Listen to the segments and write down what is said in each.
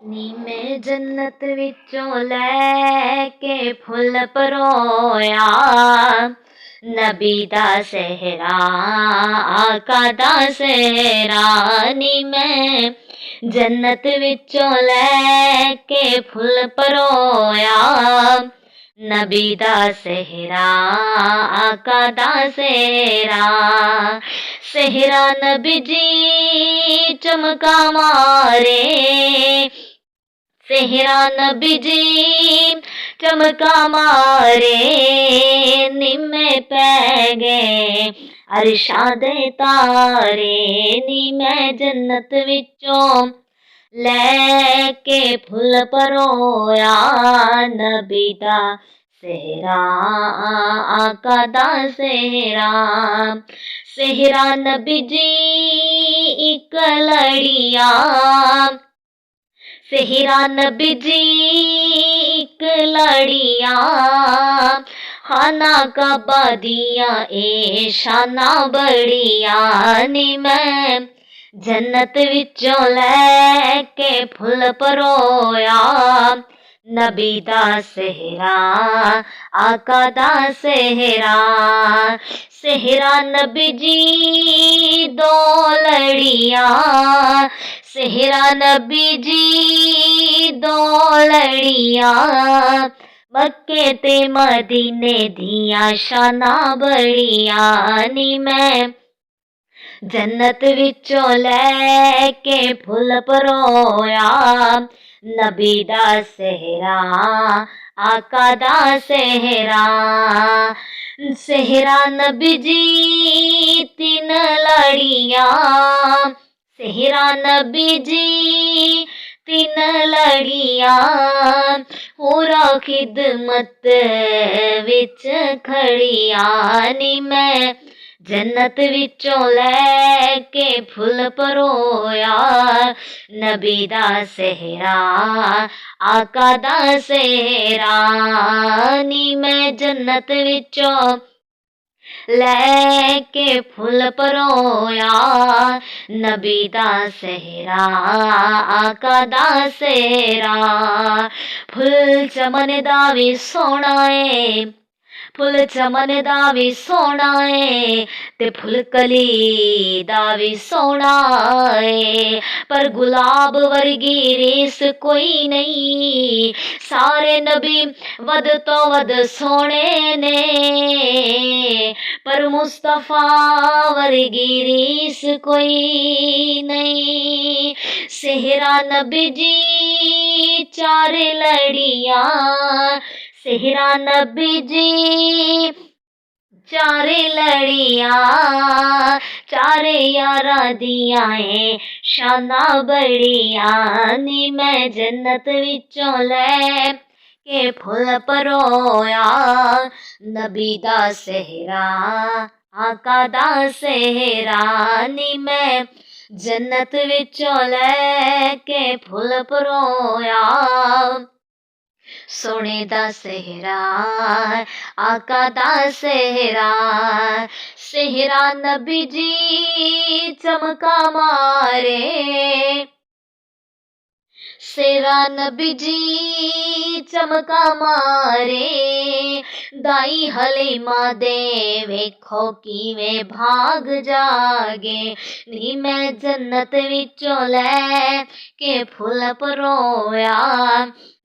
नी मैं जन्नत विचों लैके फुल परोया, नबी दा सेहरा आका दा सेहरा। नी मैं जन्नत विचों लैके फुल परोया, नबी दा सेहरा आका दा सेहरा। सेहरा नबी जी चमका मारे, सेहरा नबी जी चमका मारे, निम्मे पै गए अरशां दे तारे। नी मैं जन्नत विचों लैके फुल परोया, नबी दा सेहरा आका दा सेहरा। सेहरा नबी जी इक लड़िया, सेहरा नबी जी इक लड़िया, खाना काबा दिया ए शाना बड़िया। नी मैं जन्नत विचों लैके फुल परोया, नबी दा सेहरा आका दा सेहरा। सेहरा नबी जी दो लड़िया, सेहरा नबी जी दो लड़िया, मक्के ते मदीने दिया शाना बड़िया। नी मैं जन्नत विचों लैके फुल परोया, नबी दा सेहरा आका दा सेहरा। सेहरा नबी जी तीन लड़िया, सेहरा नबी जी तीन लड़िया, होरा खिदमत विच खड़िया। नी मैं जन्नत विचों लैके फुल परोया, नबी दा सेहरा आका दा सेहरा। नी मैं जन्नत विचों लैके फुल परोया, नबी दा सेहरा आका दा सेहरा। फुल चमन दा वी सोहना ए, फुल चमन दा वी सोहना ए, ते फुल कली दा वी सोहना ए, पर गुलाब वर्गी रीस कोई नहीं, सारे नबी वध तो वध सोहणे ने, पर मुस्तफा वर्गी रीस कोई नहीं। सेहरा नबी जी चार लड़िया, सेहरा नबी जी चार लड़िया, चार यारा दिया है शाना बड़िया। नी मैं जन्नत विचों लैके फुल परोया, नबी दा सेहरा आका दा सेहरा। नी मैं जन्नत विचों लैके फुल परोया, सोने दा सेहरा आका दा सेहरा। सेहरा नबी जी चमका मारे, सेहरा नबी जी चमका मारे, दाई हलीमा दे वेखो किवें भाग जागे। नी मैं जन्नत विचों लैके फुल परोया,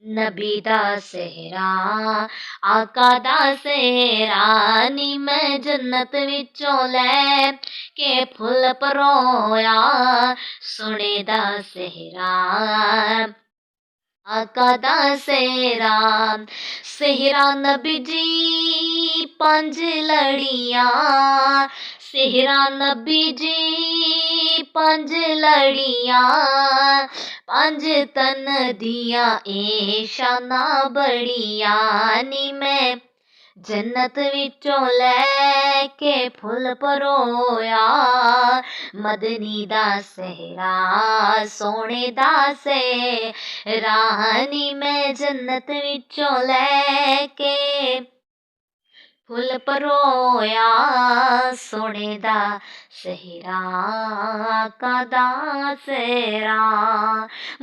नबी दा सेहरा आका दा सेहरा। नी मैं जन्नत विचों लैके फुल परोया, सोने दा सेहरा आका दा सेहरा। सेहरा नबी जी पंज लड़िया, सेहरा नबी जी पंज लड़िया, पंज तन दिया ए शाना बड़िया। नी मैं जन्नत विचों लैके फुल परोया, मदनी दा सेहरा सोहणे दा सेहरा। नी मैं जन्नत विचों लैके फुल परोया सोने दा सेहरा आका दा सेहरा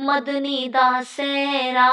मदनी दा सेहरा